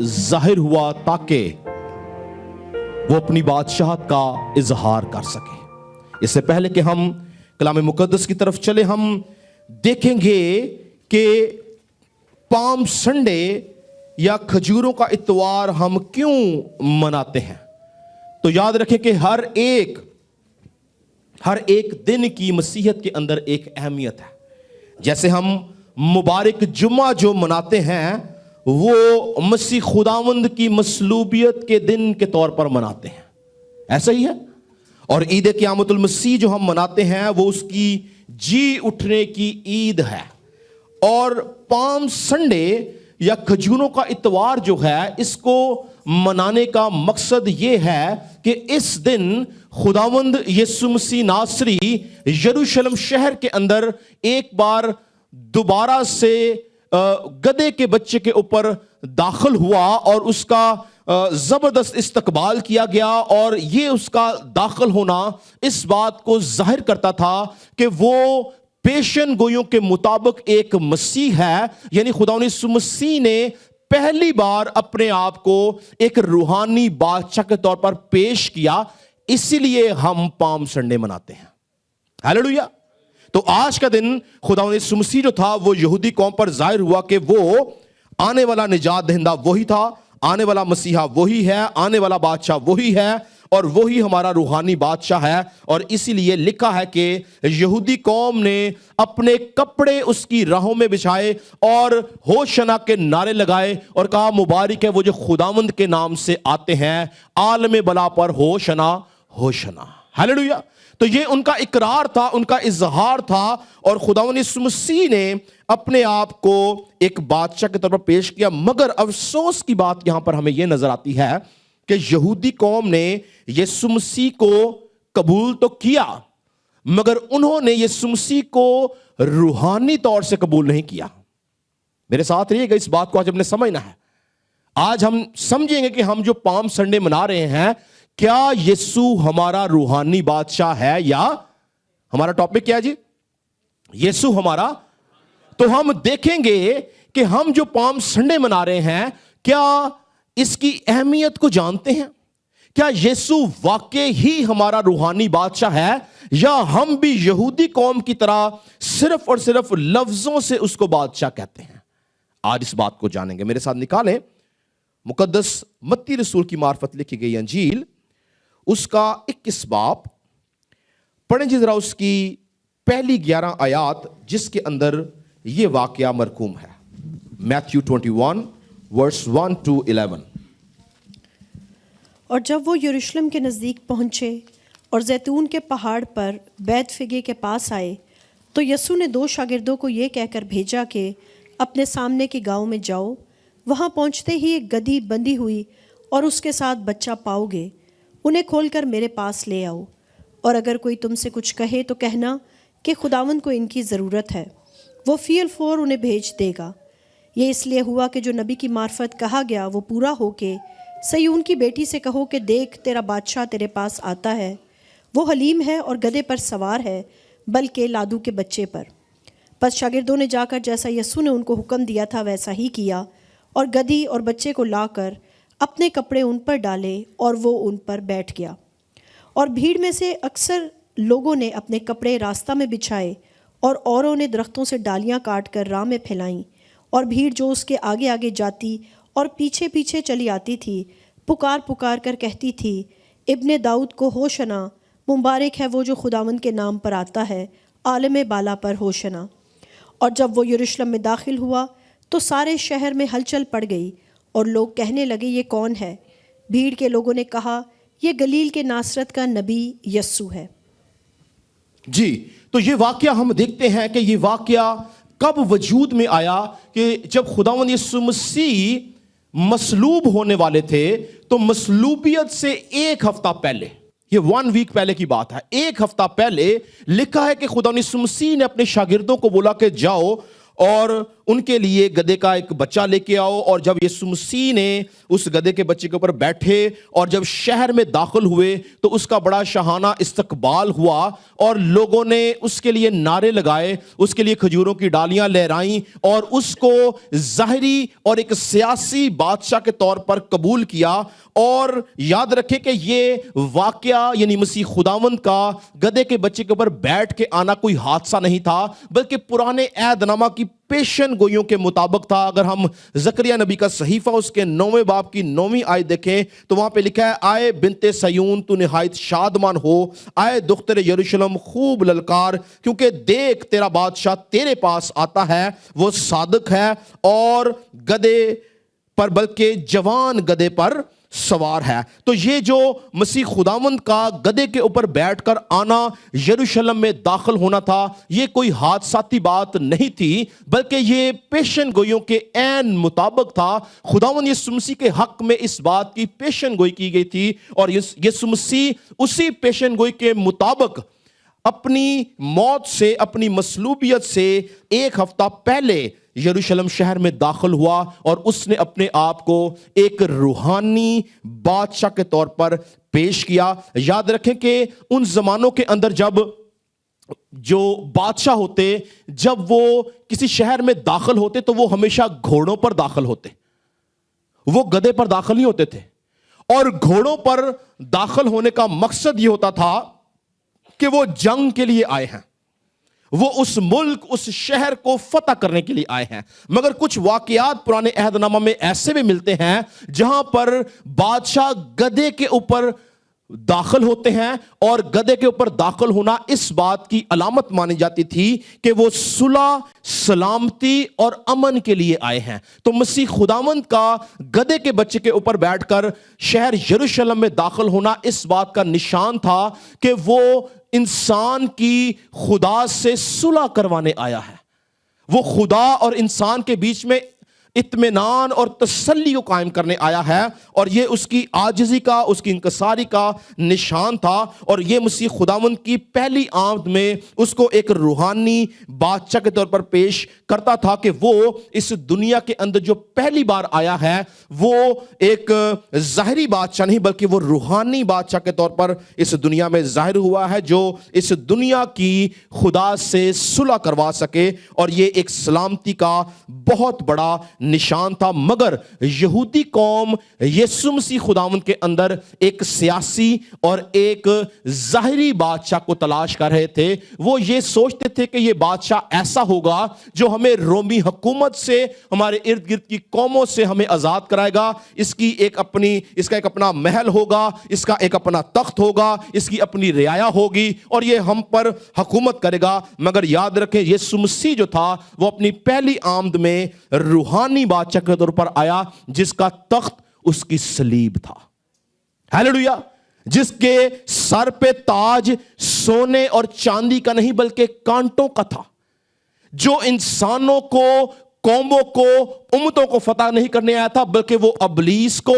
ظاہر ہوا تاکہ وہ اپنی بادشاہت کا اظہار کر سکے۔ اس سے پہلے کہ ہم کلام مقدس کی طرف چلے، ہم دیکھیں گے کہ پام سنڈے یا کھجوروں کا اتوار ہم کیوں مناتے ہیں۔ تو یاد رکھیں کہ ہر ایک دن کی مسیحیت کے اندر ایک اہمیت ہے۔ جیسے ہم مبارک جمعہ جو مناتے ہیں وہ مسیح خداوند کی مصلوبیت کے دن کے طور پر مناتے ہیں، ایسا ہی ہے۔ اور عید قیامت المسیح جو ہم مناتے ہیں وہ اس کی جی اٹھنے کی عید ہے۔ اور پام سنڈے یا کھجوروں کا اتوار جو ہے، اس کو منانے کا مقصد یہ ہے کہ اس دن خداوند یسوع مسیح ناصری یروشلم شہر کے اندر ایک بار دوبارہ سے گدھے کے بچے کے اوپر داخل ہوا اور اس کا زبردست استقبال کیا گیا، اور یہ اس کا داخل ہونا اس بات کو ظاہر کرتا تھا کہ وہ پیشن گوئیوں کے مطابق ایک مسیح ہے، یعنی خداوند یسوع مسیح نے پہلی بار اپنے آپ کو ایک روحانی بادشاہ کے طور پر پیش کیا۔ اسی لیے ہم پام سنڈے مناتے ہیں۔ ہاللیلویا۔ تو آج کا دن خداوند یسوع مسیح جو تھا وہ یہودی قوم پر ظاہر ہوا کہ وہ آنے والا نجات دہندہ وہی تھا، آنے والا مسیحا وہی ہے، آنے والا بادشاہ وہی ہے، اور وہی ہمارا روحانی بادشاہ ہے۔ اور اسی لیے لکھا ہے کہ یہودی قوم نے اپنے کپڑے اس کی راہوں میں بچھائے اور ہوشنا کے نعرے لگائے اور کہا مبارک ہے وہ جو خداوند کے نام سے آتے ہیں، عالم بلا پر ہوشنا ہوشنا۔ ہاللیلویا۔ تو یہ ان کا اقرار تھا، ان کا اظہار تھا، اور خداوند یسوع مسیح نے اپنے آپ کو ایک بادشاہ کے طور پر پیش کیا۔ مگر افسوس کی بات یہاں پر ہمیں یہ نظر آتی ہے کہ یہودی قوم نے یسوع مسیح کو قبول تو کیا، مگر انہوں نے یسوع مسیح کو روحانی طور سے قبول نہیں کیا۔ میرے ساتھ رہیے گا، اس بات کو آج ہم نے سمجھنا ہے۔ آج ہم سمجھیں گے کہ ہم جو پام سنڈے منا رہے ہیں، کیا یسوع ہمارا روحانی بادشاہ ہے، یا ہمارا ٹاپک کیا ہے جی؟ یسوع ہمارا۔ تو ہم دیکھیں گے کہ ہم جو پام سنڈے منا رہے ہیں، کیا اس کی اہمیت کو جانتے ہیں؟ کیا یسوع واقعی ہی ہمارا روحانی بادشاہ ہے، یا ہم بھی یہودی قوم کی طرح صرف اور صرف لفظوں سے اس کو بادشاہ کہتے ہیں؟ آج اس بات کو جانیں گے۔ میرے ساتھ نکالیں مقدس متی رسول کی معرفت لکھی گئی انجیل، اس کا 21 باب پڑھیں جی ذرا، اس کی پہلی 11 آیات جس کے اندر یہ واقعہ مرقوم ہے۔ Matthew 21 verse 1 to 11۔ اور جب وہ یروشلم کے نزدیک پہنچے اور زیتون کے پہاڑ پر بیت فگے کے پاس آئے، تو یسوع نے 2 شاگردوں کو یہ کہہ کر بھیجا کہ اپنے سامنے کی گاؤں میں جاؤ، وہاں پہنچتے ہی ایک گدھی بندھی ہوئی اور اس کے ساتھ بچہ پاؤ گے، انہیں کھول کر میرے پاس لے آؤ، اور اگر کوئی تم سے کچھ کہے تو کہنا کہ خداوند کو ان کی ضرورت ہے، وہ فی الفور انہیں بھیج دے گا۔ یہ اس لیے ہوا کہ جو نبی کی معرفت کہا گیا وہ پورا ہو کے صیون کی بیٹی سے کہو کہ دیکھ تیرا بادشاہ تیرے پاس آتا ہے، وہ حلیم ہے اور گدھے پر سوار ہے، بلکہ لادو کے بچے پر۔ پس شاگردوں نے جا کر جیسا یسوع نے ان کو حکم دیا تھا ویسا ہی کیا، اور گدھی اور بچے کو لا کر اپنے کپڑے ان پر ڈالے اور وہ ان پر بیٹھ گیا۔ اور بھیڑ میں سے اکثر لوگوں نے اپنے کپڑے راستہ میں بچھائے، اور اوروں نے درختوں سے ڈالیاں کاٹ کر راہ میں پھیلائیں، اور بھیڑ جو اس کے آگے آگے جاتی اور پیچھے پیچھے چلی آتی تھی پکار پکار کر کہتی تھی، ابن داؤد کو ہوشنا، مبارک ہے وہ جو خداوند کے نام پر آتا ہے، عالم بالا پر ہوشنا۔ اور جب وہ یروشلم میں داخل ہوا تو سارے شہر میں ہلچل پڑ گئی، اور لوگ کہنے لگے یہ کون ہے؟ بھیڑ کے لوگوں نے کہا یہ گلیل کے ناصرت کا نبی یسوع ہے۔ جی، تو یہ واقعہ ہم دیکھتے ہیں کہ یہ واقعہ کب وجود میں آیا، کہ جب خداوند یسوع مسیح مصلوب ہونے والے تھے، تو مصلوبیت سے 1 ہفتہ پہلے، یہ 1 ویک پہلے کی بات ہے، 1 ہفتہ پہلے لکھا ہے کہ خداوند یسوع مسیح نے اپنے شاگردوں کو بولا کہ جاؤ اور ان کے لیے گدھے کا ایک بچہ لے کے آؤ. اور جب یسوع مسیح نے اس گدھے کے بچے کے اوپر بیٹھے اور جب شہر میں داخل ہوئے تو اس کا بڑا شاہانہ استقبال ہوا اور لوگوں نے اس کے لیے نعرے لگائے, اس کے لیے کھجوروں کی ڈالیاں لہرائیں اور اس کو ظاہری اور ایک سیاسی بادشاہ کے طور پر قبول کیا. اور یاد رکھیں کہ یہ واقعہ یعنی مسیح خداوند کا گدھے کے بچے کے اوپر بیٹھ کے آنا کوئی حادثہ نہیں تھا, بلکہ پرانے عہد نامہ کی پیشن گوئیوں کے مطابق تھا. اگر ہم زکریا نبی کا صحیفہ اس کے 9ویں باب کی 9ویں آیت دیکھیں تو وہاں پہ لکھا ہے, آئے بنت سیون تو نہایت شادمان ہو, آئے دختر یروشلم خوب للکار, کیونکہ دیکھ تیرا بادشاہ تیرے پاس آتا ہے, وہ صادق ہے اور گدھے پر بلکہ جوان گدھے پر سوار ہے. تو یہ جو مسیح خداوند کا گدھے کے اوپر بیٹھ کر آنا, یروشلم میں داخل ہونا تھا, یہ کوئی حادثاتی بات نہیں تھی, بلکہ یہ پیشن گوئیوں کے عین مطابق تھا. خداوند یسوع مسیح کے حق میں اس بات کی پیشن گوئی کی گئی تھی اور یسوع مسیح اسی پیشن گوئی کے مطابق اپنی موت سے, اپنی مصلوبیت سے ایک ہفتہ پہلے یروشلم شہر میں داخل ہوا اور اس نے اپنے آپ کو ایک روحانی بادشاہ کے طور پر پیش کیا. یاد رکھیں کہ ان زمانوں کے اندر جب جو بادشاہ ہوتے, جب وہ کسی شہر میں داخل ہوتے تو وہ ہمیشہ گھوڑوں پر داخل ہوتے, وہ گدھے پر داخل نہیں ہوتے تھے. اور گھوڑوں پر داخل ہونے کا مقصد یہ ہوتا تھا کہ وہ جنگ کے لیے آئے ہیں, وہ اس ملک, اس شہر کو فتح کرنے کے لیے آئے ہیں. مگر کچھ واقعات پرانے عہد نامہ میں ایسے بھی ملتے ہیں جہاں پر بادشاہ گدھے کے اوپر داخل ہوتے ہیں, اور گدھے کے اوپر داخل ہونا اس بات کی علامت مانی جاتی تھی کہ وہ صلح, سلامتی اور امن کے لیے آئے ہیں. تو مسیح خداوند کا گدھے کے بچے کے اوپر بیٹھ کر شہر یروشلم میں داخل ہونا اس بات کا نشان تھا کہ وہ انسان کی خدا سے صلح کروانے آیا ہے. وہ خدا اور انسان کے بیچ میں اطمینان اور تسلی کو قائم کرنے آیا ہے, اور یہ اس کی عاجزی کا, اس کی انکساری کا نشان تھا. اور یہ مسیح خداوند کی پہلی آمد میں اس کو ایک روحانی بادشاہ کے طور پر پیش کرتا تھا کہ وہ اس دنیا کے اندر جو پہلی بار آیا ہے وہ ایک ظاہری بادشاہ نہیں بلکہ وہ روحانی بادشاہ کے طور پر اس دنیا میں ظاہر ہوا ہے, جو اس دنیا کی خدا سے صلح کروا سکے. اور یہ ایک سلامتی کا بہت بڑا نشان تھا. مگر یہودی قوم یسوع مسیح خداوند کے اندر ایک سیاسی اور ایک ظاہری بادشاہ کو تلاش کر رہے تھے. وہ یہ سوچتے تھے کہ یہ بادشاہ ایسا ہوگا جو ہمیں رومی حکومت سے, ہمارے ارد گرد کی قوموں سے ہمیں آزاد کرائے گا. اس کا ایک اپنا محل ہوگا, اس کا ایک اپنا تخت ہوگا, اس کی اپنی رعایا ہوگی اور یہ ہم پر حکومت کرے گا. مگر یاد رکھیں یسوع مسیح جو تھا وہ اپنی پہلی آمد میں روحانی بادشاہ کے طور پر آیا جس کا تخت اس کی صلیب تھا. ہیلیلویا. جس کے سر پہ تاج سونے اور چاندی کا نہیں بلکہ کانٹوں کا تھا, جو انسانوں کو, قوموں کو, امتوں کو فتح نہیں کرنے آیا تھا بلکہ وہ ابلیس کو,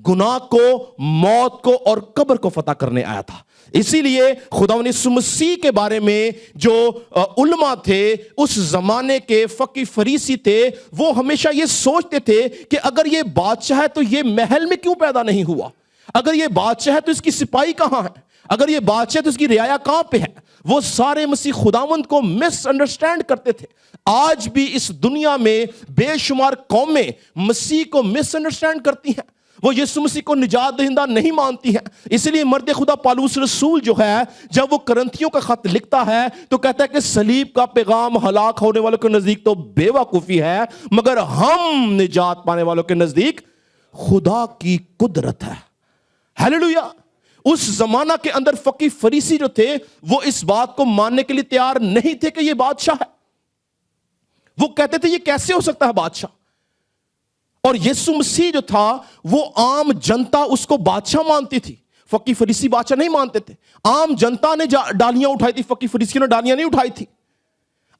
گناہ کو, موت کو اور قبر کو فتح کرنے آیا تھا. اسی لیے خداوند یسوع مسیح کے بارے میں جو علماء تھے, اس زمانے کے فقی فریسی تھے, وہ ہمیشہ یہ سوچتے تھے کہ اگر یہ بادشاہ ہے تو یہ محل میں کیوں پیدا نہیں ہوا, اگر یہ بادشاہ ہے تو اس کی سپاہی کہاں ہے, اگر یہ بادشاہ ہے تو اس کی رعایا کہاں پہ ہے. وہ سارے مسیح خداوند کو مس انڈرسٹینڈ کرتے تھے. آج بھی اس دنیا میں بے شمار قومیں مسیح کو مس انڈرسٹینڈ کرتی ہیں, وہ یسوع مسیح کو نجات دہندہ نہیں مانتی ہیں. اسی لیے مرد خدا پالوس رسول جو ہے جب وہ کرنتھیوں کا خط لکھتا ہے تو کہتا ہے کہ صلیب کا پیغام ہلاک ہونے والوں کے نزدیک تو بے وقوفی ہے, مگر ہم نجات پانے والوں کے نزدیک خدا کی قدرت ہے. ہیلیلویا. اس زمانہ کے اندر فقی فریسی جو تھے وہ اس بات کو ماننے کے لیے تیار نہیں تھے کہ یہ بادشاہ ہے. وہ کہتے تھے یہ کیسے ہو سکتا ہے بادشاہ. اور یسوع مسیح جو تھا وہ عام جنتا اس کو بادشاہ مانتی تھی, فقی فریسی بادشاہ نہیں مانتے تھے. عام جنتا نے ڈالیاں اٹھائی تھی, فقی فریسیوں نے ڈالیاں نہیں اٹھائی تھی.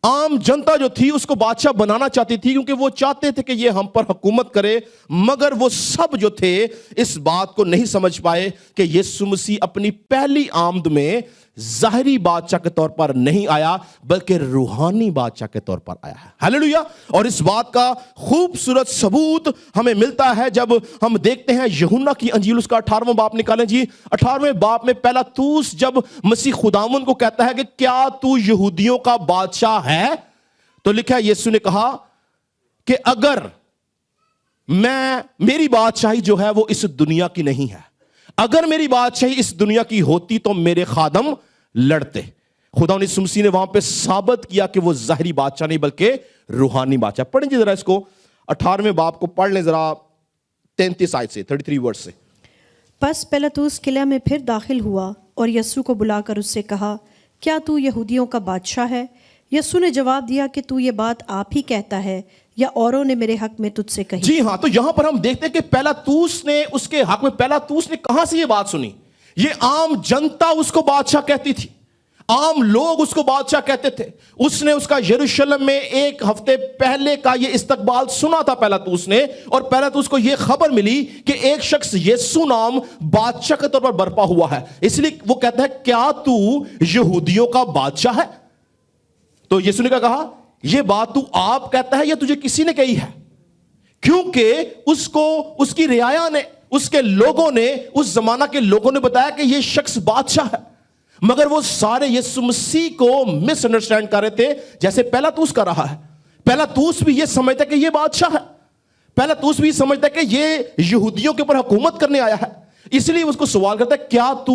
عام جنتا جو تھی اس کو بادشاہ بنانا چاہتی تھی کیونکہ وہ چاہتے تھے کہ یہ ہم پر حکومت کرے. مگر وہ سب جو تھے اس بات کو نہیں سمجھ پائے کہ یسوع مسیح اپنی پہلی آمد میں ظاہری بادشاہ کے طور پر نہیں آیا بلکہ روحانی بادشاہ کے طور پر آیا ہے. ہاللیلویا. اور اس بات کا خوبصورت ثبوت ہمیں ملتا ہے جب ہم دیکھتے ہیں یوحنا کی انجیل اس کا 18واں باب نکالیں جی. 18ویں باب میں پہلا توس جب مسیح خداوند کو کہتا ہے کہ کیا تو یہودیوں کا بادشاہ ہے, تو لکھا ہے یسوع نے کہا کہ اگر میری بادشاہی جو ہے وہ اس دنیا کی نہیں ہے, اگر میری بادشاہی اس دنیا کی ہوتی تو میرے خادم لڑتے. خدا نے مسیح نے وہاں پہ ثابت کیا کہ وہ ظاہری بادشاہ نہیں بلکہ روحانی بادشاہ. پڑھیں جی ذرا اس کو 18ویں باب کو پڑھ لیں ذرا 33 آیت سے 33 ورس سے. پس پیلاطس قلعہ میں پھر داخل ہوا اور یسوع کو بلا کر اس سے کہا, کیا تو یہودیوں کا بادشاہ ہے؟ یسوع نے جواب دیا کہ تو یہ بات آپ ہی کہتا ہے یا اوروں نے میرے حق میں تجھ سے کہی. جی ہاں, تو یہاں پر ہم دیکھتے ہیں کہ پیلاطس نے اس کے حق میں, پیلاطس نے کہاں سے یہ بات سنی؟ یہ عام جنتا اس کو بادشاہ کہتی تھی, عام لوگ اس کو بادشاہ کہتے تھے. اس نے اس کا یروشلم میں ایک ہفتے پہلے کا یہ استقبال سنا تھا پیلاطس نے, اور پیلاطس کو یہ خبر ملی کہ ایک شخص یسوع نام بادشاہ کے طور پر برپا ہوا ہے. اس لیے وہ کہتا ہے کیا تو یہودیوں کا بادشاہ ہے؟ تو یسوع نے کہا یہ بات تو آپ کہتا ہے یا تجھے کسی نے کہی ہے؟ کیونکہ اس کو اس کی رعایا نے, اس کے لوگوں نے, اس زمانہ کے لوگوں نے بتایا کہ یہ شخص بادشاہ ہے, مگر وہ سارے یسوع مسیح کو مس انڈرسٹینڈ کر رہے تھے جیسے پیلاطس کر رہا ہے. پیلاطس بھی یہ سمجھتا ہے کہ یہ بادشاہ ہے, پیلاطس بھی سمجھتا ہے کہ یہ یہودیوں کے اوپر حکومت کرنے آیا ہے, اس لیے اس کو سوال کرتا ہے کیا تو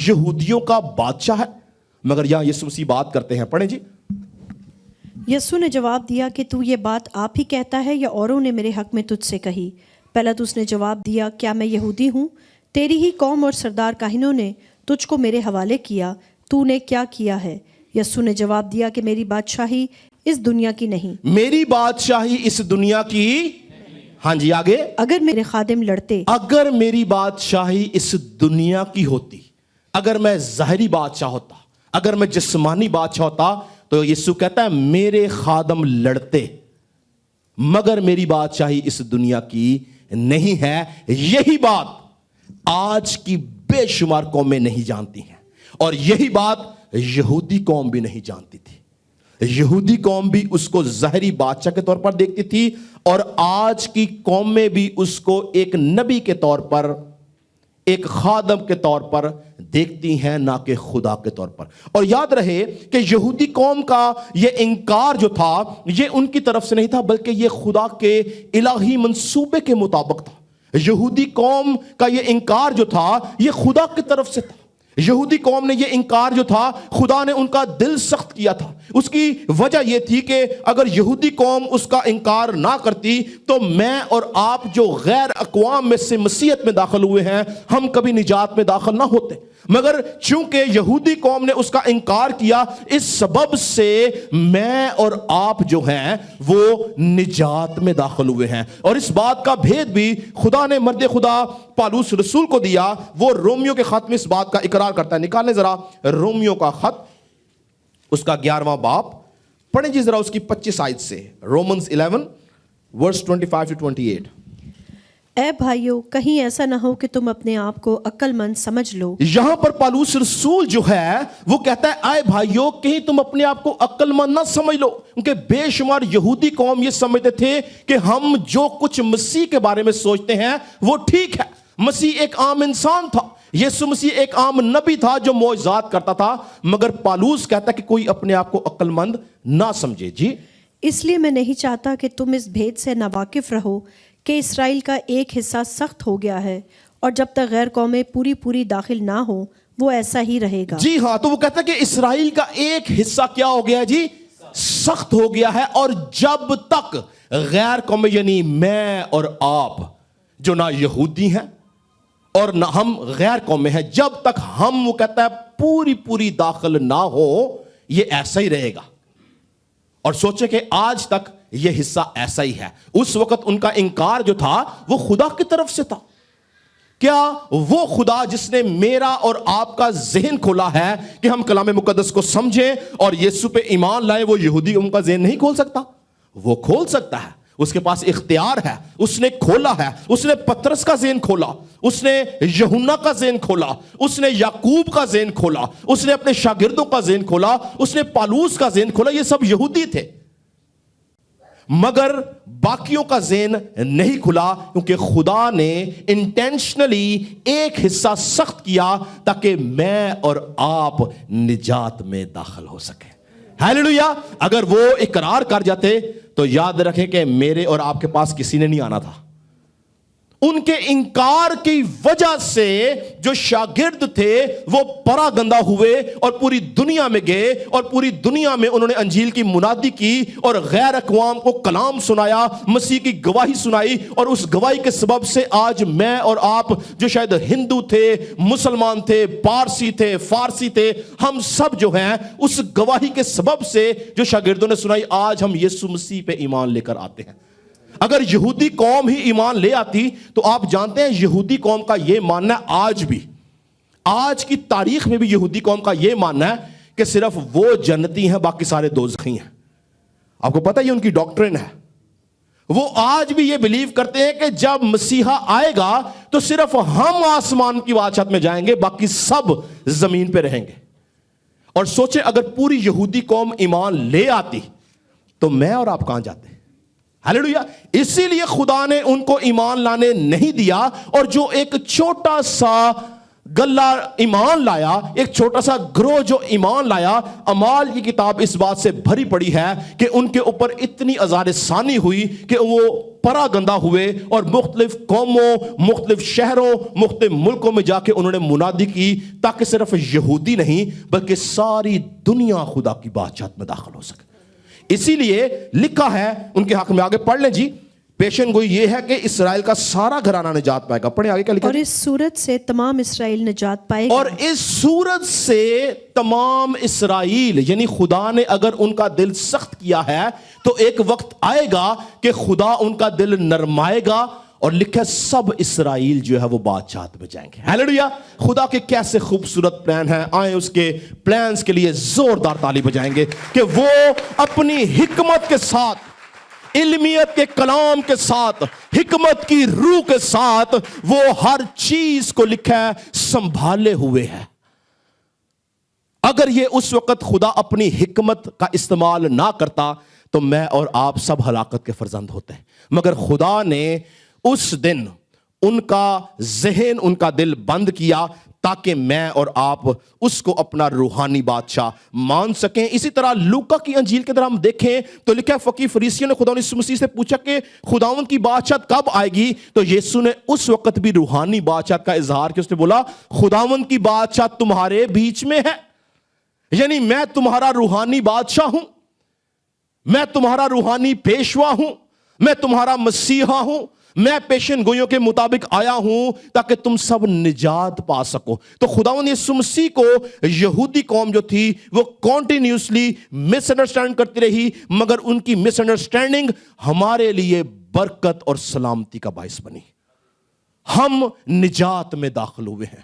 یہودیوں کا بادشاہ ہے؟ مگر یہاں یسوع مسیح بات کرتے ہیں. پڑھیں جی. یسوع نے جواب دیا کہ تو یہ بات آپ ہی کہتا ہے یا اوروں نے میرے حق میں تجھ سے کہی؟ پیلاطس نے جواب دیا, کیا میں یہودی ہوں؟ تیری ہی قوم اور سردار کاہنوں نے تجھ کو میرے حوالے کیا, تو نے کیا کیا ہے؟ یسوع نے جواب دیا کہ میری بادشاہی اس دنیا کی نہیں. میری بادشاہی اس دنیا کی, ہاں جی آگے, اگر میرے خادم لڑتے, اگر میری بادشاہی اس دنیا کی ہوتی, اگر میں ظاہری بادشاہ ہوتا, اگر میں جسمانی بادشاہ ہوتا, تو یسوع کہتا ہے میرے خادم لڑتے, مگر میری بادشاہی اس دنیا کی نہیں ہے. یہی بات آج کی بے شمار قومیں نہیں جانتی ہیں, اور یہی بات یہودی قوم بھی نہیں جانتی تھی. یہودی قوم بھی اس کو ظاہری بادشاہ کے طور پر دیکھتی تھی, اور آج کی قومیں بھی اس کو ایک نبی کے طور پر, ایک خادم کے طور پر دیکھتی ہیں, نہ کہ خدا کے طور پر. اور یاد رہے کہ یہودی قوم کا یہ انکار جو تھا یہ ان کی طرف سے نہیں تھا بلکہ یہ خدا کے الہی منصوبے کے مطابق تھا. یہودی قوم کا یہ انکار جو تھا یہ خدا کی طرف سے تھا. یہودی قوم نے یہ انکار جو تھا, خدا نے ان کا دل سخت کیا تھا. اس کی وجہ یہ تھی کہ اگر یہودی قوم اس کا انکار نہ کرتی تو میں اور آپ جو غیر اقوام میں سے مسیحیت میں داخل ہوئے ہیں ہم کبھی نجات میں داخل نہ ہوتے. مگر چونکہ یہودی قوم نے اس کا انکار کیا, اس سبب سے میں اور آپ جو ہیں وہ نجات میں داخل ہوئے ہیں. اور اس بات کا بھید بھی خدا نے مرد خدا پالوس رسول کو دیا. وہ رومیو کے خط میں اس بات کا اقرار کرتا ہے. نکالیں ذرا رومیو کا خط, اس کا 11واں باب, پڑھیں جی ذرا اس کی 25 آیت سے. Romans 11 verse 25 to 28. اے بھائیو, کہیں ایسا نہ ہو کہ تم اپنے آپ کو عقل مند سمجھ لو. یہاں پر پالوس رسول جو ہے وہ کہتا ہے اے بھائیو کہیں تم اپنے آپ کو عقل مند نہ سمجھ لو, کیونکہ بے شمار یہودی قوم یہ سمجھتے تھے کہ ہم جو کچھ مسیح کے بارے میں سوچتے ہیں وہ ٹھیک ہے. مسیح ایک عام انسان تھا, یسوع مسیح ایک عام نبی تھا جو معجزات کرتا تھا. مگر پالوس کہتا ہے کہ کوئی اپنے آپ کو عقل مند نہ سمجھے. جی, اس لیے میں نہیں چاہتا کہ تم اس بھید سے ناواقف رہو کہ اسرائیل کا ایک حصہ سخت ہو گیا ہے, اور جب تک غیر قومیں پوری داخل نہ ہو وہ ایسا ہی رہے گا. جی ہاں, تو وہ کہتا ہے کہ اسرائیل کا ایک حصہ کیا ہو گیا ہے جی, سخت ہو گیا ہے, اور جب تک غیر قومیں یعنی میں اور آپ جو نہ یہودی ہیں اور نہ ہم غیر قومیں ہیں, جب تک ہم, وہ کہتا ہے پوری داخل نہ ہو یہ ایسا ہی رہے گا. اور سوچے کہ آج تک یہ حصہ ایسا ہی ہے. اس وقت ان کا انکار جو تھا وہ خدا کی طرف سے تھا. کیا وہ خدا جس نے میرا اور آپ کا ذہن کھولا ہے کہ ہم کلام مقدس کو سمجھیں اور یسوع پہ ایمان لائیں, وہ یہودی ان کا ذہن نہیں کھول سکتا؟ وہ کھول سکتا ہے. اس کے پاس اختیار ہے, اس نے کھولا ہے. اس نے پترس کا ذہن کھولا, اس نے یوحنا کا ذہن کھولا, اس نے یعقوب کا ذہن کھولا, اس نے اپنے شاگردوں کا ذہن کھولا, اس نے پالوس کا ذہن کھولا. یہ سب یہودی تھے, مگر باقیوں کا ذہن نہیں کھلا, کیونکہ خدا نے انٹینشنلی ایک حصہ سخت کیا تاکہ میں اور آپ نجات میں داخل ہو سکے. ہیلیلویا. اگر وہ اقرار کر جاتے تو یاد رکھیں کہ میرے اور آپ کے پاس کسی نے نہیں آنا تھا. ان کے انکار کی وجہ سے جو شاگرد تھے وہ پراگندہ ہوئے اور پوری دنیا میں گئے, اور پوری دنیا میں انہوں نے انجیل کی منادی کی اور غیر اقوام کو کلام سنایا, مسیح کی گواہی سنائی. اور اس گواہی کے سبب سے آج میں اور آپ جو شاید ہندو تھے, مسلمان تھے, پارسی تھے, فارسی تھے, ہم سب جو ہیں اس گواہی کے سبب سے جو شاگردوں نے سنائی, آج ہم یسوع مسیح پہ ایمان لے کر آتے ہیں. اگر یہودی قوم ہی ایمان لے آتی تو آپ جانتے ہیں یہودی قوم کا یہ ماننا ہے, آج بھی, آج کی تاریخ میں بھی یہودی قوم کا یہ ماننا ہے کہ صرف وہ جنتی ہیں, باقی سارے دوزخی ہیں. آپ کو پتہ ہے یہ ان کی ڈاکٹرن ہے. وہ آج بھی یہ بلیو کرتے ہیں کہ جب مسیحا آئے گا تو صرف ہم آسمان کی بادشاہت میں جائیں گے, باقی سب زمین پہ رہیں گے. اور سوچیں اگر پوری یہودی قوم ایمان لے آتی تو میں اور آپ کہاں جاتے؟ ہیلیلویا. اسی لیے خدا نے ان کو ایمان لانے نہیں دیا, اور جو ایک چھوٹا سا گلہ ایمان لایا, ایک چھوٹا سا گروہ جو ایمان لایا, اعمال کی کتاب اس بات سے بھری پڑی ہے کہ ان کے اوپر اتنی آزار ثانی ہوئی کہ وہ پراگندہ ہوئے اور مختلف قوموں, مختلف شہروں, مختلف ملکوں میں جا کے انہوں نے منادی کی, تاکہ صرف یہودی نہیں بلکہ ساری دنیا خدا کی بادشاہت میں داخل ہو سکے. اسی لیے لکھا ہے ان کے حق میں, آگے پڑھ لیں جی. پیشن گوئی یہ ہے کہ اسرائیل کا سارا گھرانہ نجات پائے گا. پڑھیں آگے کیا لکھا ہے. اور اس صورت سے تمام اسرائیل نجات پائے گا. اور اس صورت سے تمام اسرائیل, یعنی خدا نے اگر ان کا دل سخت کیا ہے تو ایک وقت آئے گا کہ خدا ان کا دل نرمائے گا, اور لکھا سب اسرائیل جو ہے وہ بادشاہت میں جائیں گے. ہیلیلویا. خدا کے کیسے خوبصورت پلان ہیں, آئیں اس کے پلانز کے لیے زوردار تالی بجائیں گے کہ وہ اپنی حکمت کے ساتھ, علمیت کے کلام کے ساتھ, حکمت کی روح کے ساتھ وہ ہر چیز کو لکھا ہے سنبھالے ہوئے ہے. اگر یہ اس وقت خدا اپنی حکمت کا استعمال نہ کرتا تو میں اور آپ سب ہلاکت کے فرزند ہوتے ہیں. مگر خدا نے اس دن ان کا ذہن, ان کا دل بند کیا تاکہ میں اور آپ اس کو اپنا روحانی بادشاہ مان سکیں. اسی طرح لوکا کی انجیل کے اندر ہم دیکھیں تو لکھا ہے فقیر فریسیوں نے خدا یسوع مسیح سے پوچھا کہ خداوند کی بادشاہت کب آئے گی, تو یسوع نے اس وقت بھی روحانی بادشاہت کا اظہار کیا. اس نے بولا خداوند کی بادشاہت تمہارے بیچ میں ہے, یعنی میں تمہارا روحانی بادشاہ ہوں, میں تمہارا روحانی پیشوا ہوں, میں تمہارا مسیحا ہوں, میں پیشن گوئیوں کے مطابق آیا ہوں تاکہ تم سب نجات پا سکو. تو خداوند یسوع مسیح کو یہودی قوم جو تھی وہ کنٹینیوسلی مس انڈرسٹینڈ کرتی رہی, مگر ان کی مس انڈرسٹینڈنگ ہمارے لیے برکت اور سلامتی کا باعث بنی. ہم نجات میں داخل ہوئے ہیں.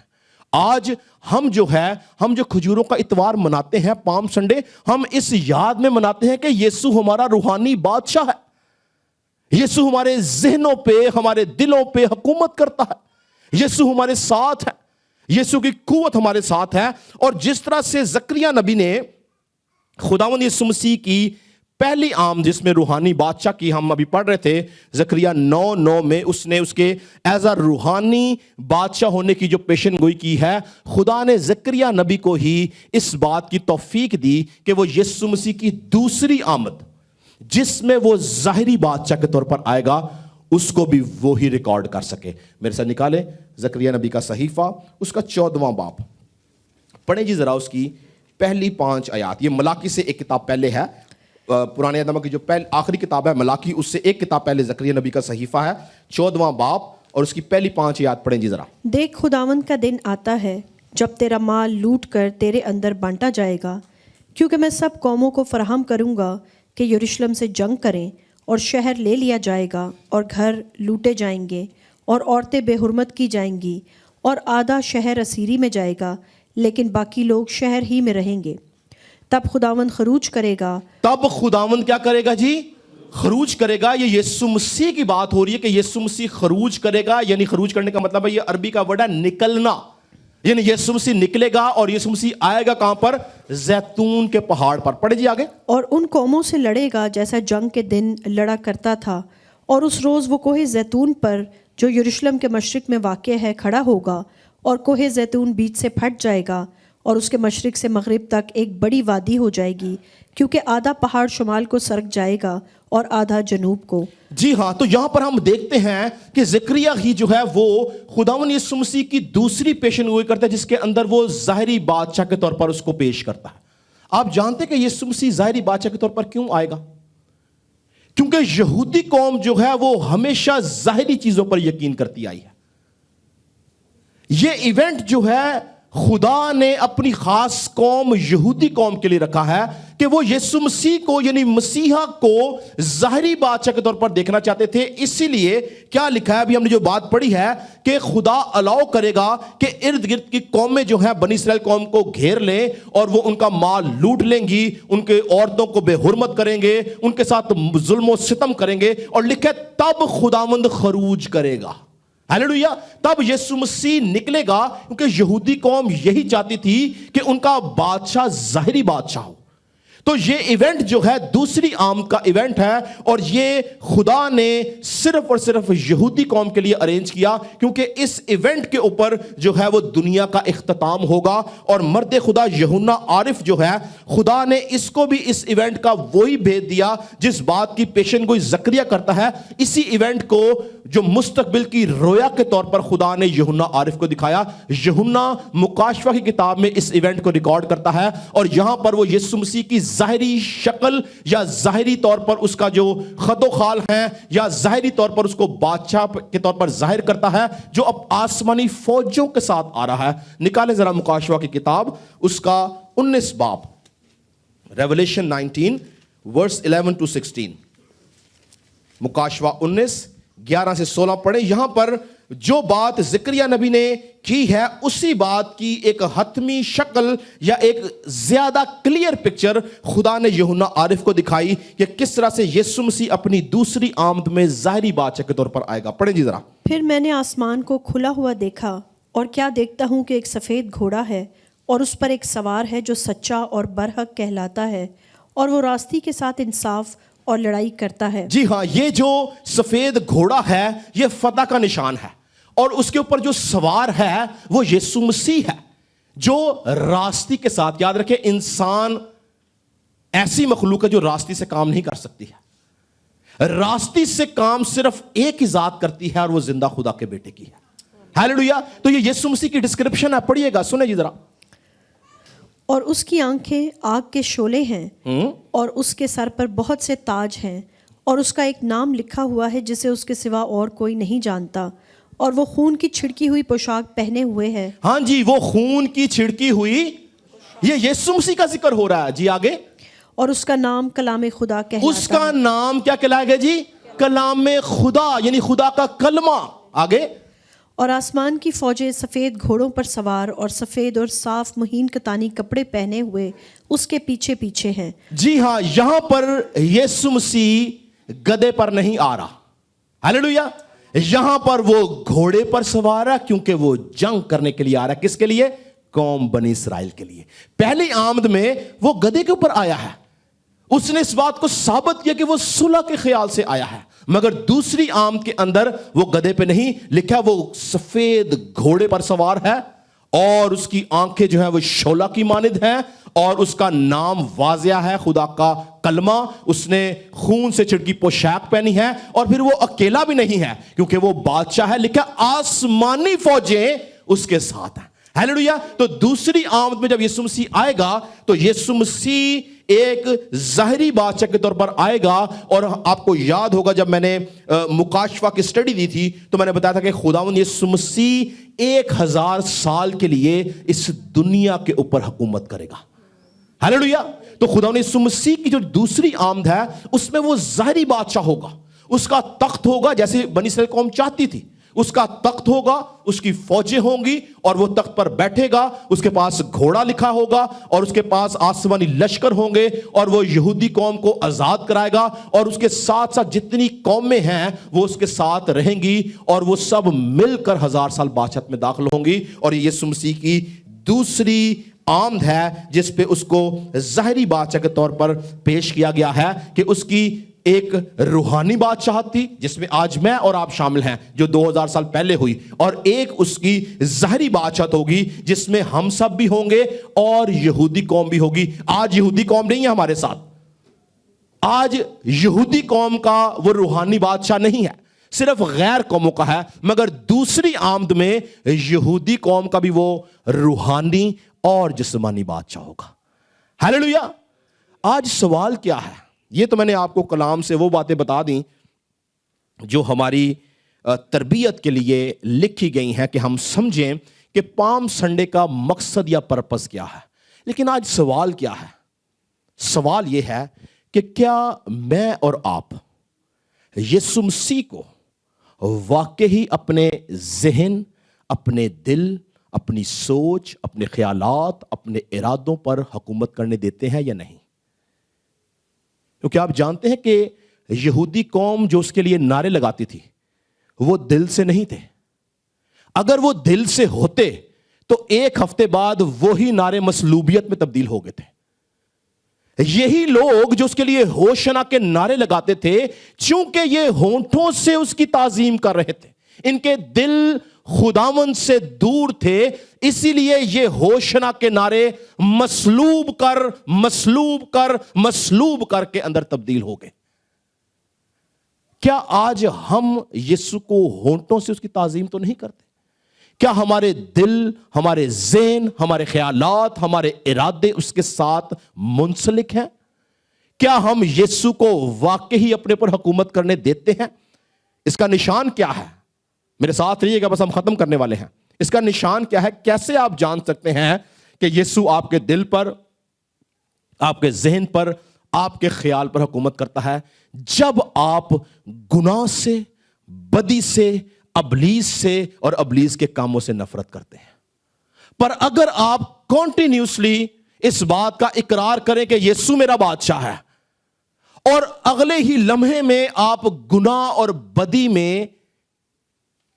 آج ہم جو کھجوروں کا اتوار مناتے ہیں, پام سنڈے, ہم اس یاد میں مناتے ہیں کہ یسوع ہمارا روحانی بادشاہ ہے. یسوع ہمارے ذہنوں پہ, ہمارے دلوں پہ حکومت کرتا ہے. یسوع ہمارے ساتھ ہے, یسوع کی قوت ہمارے ساتھ ہے. اور جس طرح سے زکریا نبی نے خداوند یسوع مسیح کی پہلی آمد, جس میں روحانی بادشاہ کی ہم ابھی پڑھ رہے تھے زکریا 9:9 میں, اس نے اس کے ایز اے روحانی بادشاہ ہونے کی جو پیشن گوئی کی ہے, خدا نے زکریا نبی کو ہی اس بات کی توفیق دی کہ وہ یسوع مسیح کی دوسری آمد, جس میں وہ ظاہری بادشاہ کے طور پر آئے گا, اس کو بھی وہی ریکارڈ کر سکے. میرے ساتھ نکالے زکریا نبی کا صحیفہ, اس کا 14واں باب پڑھیں جی ذرا, اس کی پہلی 5 آیات. یہ ملاکی سے ایک کتاب پہلے ہے, پرانے عہد کی جو آخری کتاب ہے ملاکی, اس سے ایک کتاب پہلے زکریا نبی کا صحیفہ ہے, 14واں باب, اور اس کی پہلی 5 آیات پڑھیں جی ذرا. دیکھ خداوند کا دن آتا ہے جب تیرا مال لوٹ کر تیرے اندر بانٹا جائے گا, کیونکہ میں سب قوموں کو فراہم کروں گا کہ یروشلم سے جنگ کریں, اور شہر لے لیا جائے گا, اور گھر لوٹے جائیں گے, اور عورتیں بے حرمت کی جائیں گی, اور آدھا شہر اسیری میں جائے گا, لیکن باقی لوگ شہر ہی میں رہیں گے. تب خداوند خروج کرے گا. تب خداوند کیا کرے گا جی؟ خروج کرے گا، یہ یسوع مسیح کی بات ہو رہی ہے کہ یسوع مسیح خروج کرے گا، یعنی خروج کرنے کا مطلب ہے، یہ عربی کا ورڈ ہے نکلنا، یعنی یسوع مسیح نکلے گا اور یسوع مسیح آئے گا کہاں پر؟ زیتون کے پہاڑ پر. پڑھے جی آگے. اور ان قوموں سے لڑے گا جیسا جنگ کے دن لڑا کرتا تھا، اور اس روز وہ کوہ زیتون پر جو یروشلم کے مشرق میں واقع ہے کھڑا ہوگا، اور کوہ زیتون بیچ سے پھٹ جائے گا، اور اس کے مشرق سے مغرب تک ایک بڑی وادی ہو جائے گی، کیونکہ آدھا پہاڑ شمال کو سرک جائے گا اور آدھا جنوب کو. جی ہاں، تو یہاں پر ہم دیکھتے ہیں کہ زکریا ہی جو ہے وہ خداوند یسوع مسیح کی دوسری پیشن گوئی کرتا ہے، جس کے اندر وہ ظاہری بادشاہ کے طور پر اس کو پیش کرتا ہے. آپ جانتے کہ یسوع مسیح ظاہری بادشاہ کے طور پر کیوں آئے گا؟ کیونکہ یہودی قوم جو ہے وہ ہمیشہ ظاہری چیزوں پر یقین کرتی آئی ہے. یہ ایونٹ جو ہے خدا نے اپنی خاص قوم یہودی قوم کے لیے رکھا ہے کہ وہ یسوع مسیح کو یعنی مسیحا کو ظاہری بادشاہ کے طور پر دیکھنا چاہتے تھے. اسی لیے کیا لکھا ہے، ابھی ہم نے جو بات پڑھی ہے کہ خدا الاؤ کرے گا کہ ارد گرد کی قومیں جو ہیں بنی اسرائیل قوم کو گھیر لیں اور وہ ان کا مال لوٹ لیں گی، ان کے عورتوں کو بے حرمت کریں گے، ان کے ساتھ ظلم و ستم کریں گے، اور لکھا ہے تب خداوند خروج کرے گا. ہیلیلویا. تب یسوع مسیح نکلے گا، کیونکہ یہودی قوم یہی چاہتی تھی کہ ان کا بادشاہ ظاہری بادشاہ ہو. تو یہ ایونٹ جو ہے دوسری آمد کا ایونٹ ہے، اور یہ خدا نے صرف اور صرف یہودی قوم کے لیے ارینج کیا، کیونکہ اس ایونٹ کے اوپر جو ہے وہ دنیا کا اختتام ہوگا. اور مرد خدا یوحنا عارف جو ہے، خدا نے اس کو بھی اس ایونٹ کا وہی بھید دیا جس بات کی پیشن گوئی زکریا کرتا ہے. اسی ایونٹ کو جو مستقبل کی رویا کے طور پر خدا نے یوحنا عارف کو دکھایا. یوحنا مکاشفہ کی کتاب میں اس ایونٹ کو ریکارڈ کرتا ہے، اور یہاں پر وہ یسوع مسیح کی ظاہری شکل یا ظاہری طور پر اس کا جو خد و خال ہے یا ظاہری طور پر اس کو بادشاہ کے طور پر ظاہر کرتا ہے، جو اب آسمانی فوجوں کے ساتھ آ رہا ہے. نکالیں ذرا مکاشفہ کی کتاب اس کا 19 باب، ریولیشن 19 ورس 11 to 16. مکاشفہ 19:11 سے 16 پڑھیں. یہاں پر جو بات زکریا نبی نے کی ہے اسی بات کی ایک حتمی شکل یا ایک زیادہ کلیئر پکچر خدا نے یوحنا عارف کو دکھائی کہ کس طرح سے یسوع مسیح اپنی دوسری آمد میں ظاہری بادشاہ کے طور پر آئے گا. پڑھیں جی ذرا. پھر میں نے آسمان کو کھلا ہوا دیکھا، اور کیا دیکھتا ہوں کہ ایک سفید گھوڑا ہے، اور اس پر ایک سوار ہے جو سچا اور برحق کہلاتا ہے، اور وہ راستی کے ساتھ انصاف اور لڑائی کرتا ہے. جی ہاں، یہ جو سفید گھوڑا ہے یہ فتح کا نشان ہے، اور اس کے اوپر جو سوار ہے وہ یسوع مسیح ہے جو راستی کے ساتھ. یاد رکھیں، انسان ایسی مخلوق ہے جو راستی سے کام نہیں کر سکتی ہے. راستی سے کام صرف ایک ہی ذات کرتی ہے، اور وہ زندہ خدا کے بیٹے کی ہے. ہیلیلویا. تو یہ یسوع مسیح کی ڈسکرپشن ہے، پڑھیے گا، سنیں جی ذرا. اور اس کی آنکھیں آگ کے شعلے ہیں، اور اس کے سر پر بہت سے تاج ہیں، اور اس کا ایک نام لکھا ہوا ہے جسے اس کے سوا اور کوئی نہیں جانتا، اور وہ خون کی چھڑکی ہوئی پوشاک پہنے ہوئے ہے. ہاں جی، وہ خون کی چھڑکی ہوئی، یہ یسوع مسیح کا ذکر ہو رہا ہے. جی آگے. اور اس کا نام کلام خدا کہلاتا ہے. اس کا نام کیا کہلائے گا جی؟ کلام خدا، یعنی خدا کا کلمہ. آگے. اور آسمان کی فوجیں سفید گھوڑوں پر سوار اور سفید اور صاف مہین کتانی کپڑے پہنے ہوئے اس کے پیچھے پیچھے ہیں. جی ہاں، یہاں پر یسوع مسیح گدھے پر نہیں آ رہا. ہیلیلویا. یہاں پر وہ گھوڑے پر سوار ہے، کیونکہ وہ جنگ کرنے کے لیے آ رہا ہے. کس کے لیے؟ قوم بنی اسرائیل کے لیے. پہلی آمد میں وہ گدھے کے اوپر آیا ہے، اس نے اس بات کو ثابت کیا کہ وہ صلح کے خیال سے آیا ہے. مگر دوسری آمد کے اندر وہ گدھے پہ نہیں، لکھا وہ سفید گھوڑے پر سوار ہے، اور اس کی آنکھیں جو ہیں وہ شعلہ کی مانند ہیں، اور اس کا نام واضح ہے، خدا کا کلمہ. اس نے خون سے چھڑکی پوشاک پہنی ہے، اور پھر وہ اکیلا بھی نہیں ہے کیونکہ وہ بادشاہ ہے. لکھا آسمانی فوجیں اس کے ساتھ ہیں. ہیلیلویا. تو دوسری آمد میں جب یسوع مسیح آئے گا تو یسوع مسیح ایک ظاہری بادشاہ کے طور پر آئے گا. اور آپ کو یاد ہوگا جب میں نے مکاشفہ کی سٹڈی دی تھی تو میں نے بتایا تھا کہ خداوند یسوع مسیح 1000 سال کے لیے اس دنیا کے اوپر حکومت کرے گا. ہیلیلویا. تو خداوند یسوع مسیح کی جو دوسری آمد ہے اس میں وہ ظاہری بادشاہ ہوگا، اس کا تخت ہوگا جیسے بنی اسرائیل قوم چاہتی تھی. اس کا تخت ہوگا, اس کی فوجیں ہوں گی, اور وہ تخت پر بیٹھے گا, اس کے پاس گھوڑا لکھا ہوگا, اور اس کے پاس آسمانی لشکر ہوں گے, اور وہ یہودی قوم کو آزاد کرائے گا, اور اس کے ساتھ ساتھ جتنی قومیں ہیں وہ اس کے ساتھ رہیں گی, اور وہ سب مل کر 1000 سال بادشاہت میں داخل ہوں گی. اور یہ یسوع مسیح کی دوسری آمد ہے, جس پہ اس کو ظاہری بادشاہ کے طور پر پیش کیا گیا ہے کہ اس کی ایک روحانی بادشاہت تھی جس میں آج میں اور آپ شامل ہیں, جو 2000 سال پہلے ہوئی, اور ایک اس کی ظاہری بادشاہت ہوگی جس میں ہم سب بھی ہوں گے اور یہودی قوم بھی ہوگی. آج یہودی قوم نہیں ہے ہمارے ساتھ, آج یہودی قوم کا وہ روحانی بادشاہ نہیں ہے, صرف غیر قوموں کا ہے, مگر دوسری آمد میں یہودی قوم کا بھی وہ روحانی اور جسمانی بادشاہ ہوگا. ہیلیلویا. آج سوال کیا ہے؟ یہ تو میں نے آپ کو کلام سے وہ باتیں بتا دیں جو ہماری تربیت کے لیے لکھی گئی ہیں کہ ہم سمجھیں کہ پام سنڈے کا مقصد یا پرپس کیا ہے. لیکن آج سوال کیا ہے؟ سوال یہ ہے کہ کیا میں اور آپ یسوع مسیح کو واقعی اپنے ذہن, اپنے دل, اپنی سوچ, اپنے خیالات, اپنے ارادوں پر حکومت کرنے دیتے ہیں یا نہیں؟ کیونکہ آپ جانتے ہیں کہ یہودی قوم جو اس کے لیے نعرے لگاتی تھی وہ دل سے نہیں تھے. اگر وہ دل سے ہوتے تو ایک ہفتے بعد وہی نعرے مصلوبیت میں تبدیل ہو گئے تھے. یہی لوگ جو اس کے لیے ہوشنا کے نعرے لگاتے تھے, چونکہ یہ ہونٹوں سے اس کی تعظیم کر رہے تھے, ان کے دل خداوند سے دور تھے, اسی لیے یہ ہوشنا کے نعرے مسلوب کر مسلوب کر مسلوب کر کے اندر تبدیل ہو گئے. کیا آج ہم یسوع کو ہونٹوں سے اس کی تعظیم تو نہیں کرتے؟ کیا ہمارے دل, ہمارے ذہن, ہمارے خیالات, ہمارے ارادے اس کے ساتھ منسلک ہیں؟ کیا ہم یسوع کو واقعی اپنے پر حکومت کرنے دیتے ہیں؟ اس کا نشان کیا ہے؟ میرے ساتھ رہیے گا, بس ہم ختم کرنے والے ہیں. اس کا نشان کیا ہے؟ کیسے آپ جان سکتے ہیں کہ یسوع آپ کے دل پر, آپ کے ذہن پر, آپ کے خیال پر حکومت کرتا ہے؟ جب آپ گناہ سے, بدی سے, ابلیس سے اور ابلیس کے کاموں سے نفرت کرتے ہیں. پر اگر آپ کنٹینیوسلی اس بات کا اقرار کریں کہ یسوع میرا بادشاہ ہے, اور اگلے ہی لمحے میں آپ گناہ اور بدی میں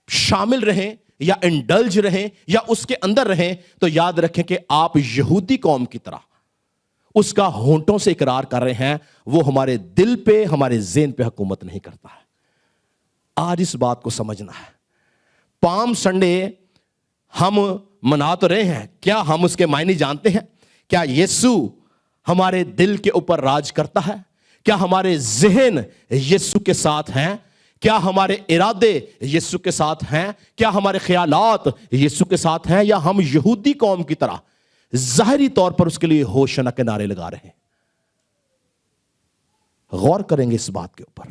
شامل رہیں یا انڈلج رہیں یا اس کے اندر رہیں, تو یاد رکھیں کہ آپ یہودی قوم کی طرح اس کا ہونٹوں سے اقرار کر رہے ہیں, وہ ہمارے دل پہ, ہمارے ذہن پہ حکومت نہیں کرتا ہے. آج اس بات کو سمجھنا ہے. پام سنڈے ہم منا تو رہے ہیں, کیا ہم اس کے معنی جانتے ہیں؟ کیا یسوع ہمارے دل کے اوپر راج کرتا ہے؟ کیا ہمارے ذہن یسوع کے ساتھ ہیں؟ کیا ہمارے ارادے یسوع کے ساتھ ہیں؟ کیا ہمارے خیالات یسوع کے ساتھ ہیں؟ یا ہم یہودی قوم کی طرح ظاہری طور پر اس کے لیے ہوشنا کے نعرے لگا رہے ہیں؟ غور کریں گے اس بات کے اوپر.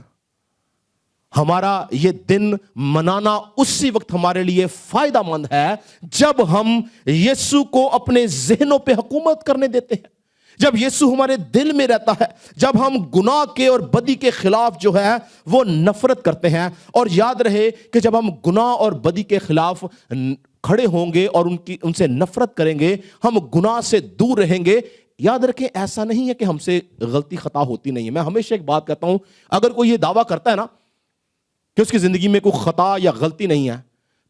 ہمارا یہ دن منانا اسی وقت ہمارے لیے فائدہ مند ہے جب ہم یسوع کو اپنے ذہنوں پہ حکومت کرنے دیتے ہیں, جب یسوع ہمارے دل میں رہتا ہے, جب ہم گناہ کے اور بدی کے خلاف جو ہے وہ نفرت کرتے ہیں. اور یاد رہے کہ جب ہم گناہ اور بدی کے خلاف کھڑے ہوں گے اور ان سے نفرت کریں گے, ہم گناہ سے دور رہیں گے. یاد رکھیں, ایسا نہیں ہے کہ ہم سے غلطی خطا ہوتی نہیں ہے. میں ہمیشہ ایک بات کہتا ہوں, اگر کوئی یہ دعویٰ کرتا ہے نا کہ اس کی زندگی میں کوئی خطا یا غلطی نہیں ہے,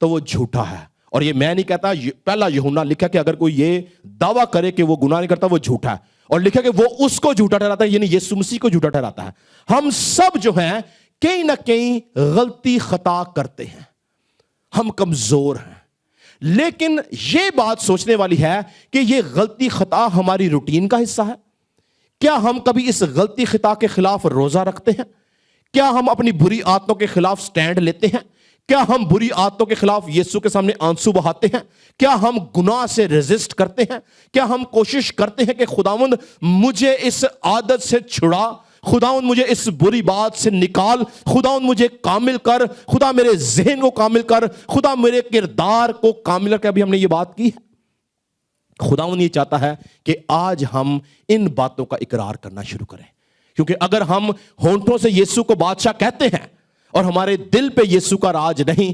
تو وہ جھوٹا ہے. اور یہ میں نہیں کہتا, پہلا یوحنا لکھا کہ اگر کوئی یہ دعویٰ کرے کہ وہ گناہ نہیں کرتا, وہ جھوٹا ہے. اور لکھا کہ وہ اس کو جھوٹا ٹھہراتا ہے, یعنی یسوع مسیح کو جھوٹا ٹھہراتا ہے. ہم سب جو ہیں کہیں نہ کہیں غلطی خطا کرتے ہیں, ہم کمزور ہیں. لیکن یہ بات سوچنے والی ہے کہ یہ غلطی خطا ہماری روٹین کا حصہ ہے. کیا ہم کبھی اس غلطی خطا کے خلاف روزہ رکھتے ہیں؟ کیا ہم اپنی بری عادتوں کے خلاف سٹینڈ لیتے ہیں؟ کیا ہم بری عادتوں کے خلاف یسوع کے سامنے آنسو بہاتے ہیں؟ کیا ہم گناہ سے ریزسٹ کرتے ہیں؟ کیا ہم کوشش کرتے ہیں کہ خداوند مجھے اس عادت سے چھڑا, خداوند مجھے اس بری بات سے نکال, خداوند مجھے کامل کر, خدا میرے ذہن کو کامل کر, خدا میرے کردار کو کامل کر. ابھی ہم نے یہ بات کی ہے. خداوند یہ چاہتا ہے کہ آج ہم ان باتوں کا اقرار کرنا شروع کریں, کیونکہ اگر ہم ہونٹوں سے یسوع کو بادشاہ کہتے ہیں اور ہمارے دل پہ یسوع کا راج نہیں,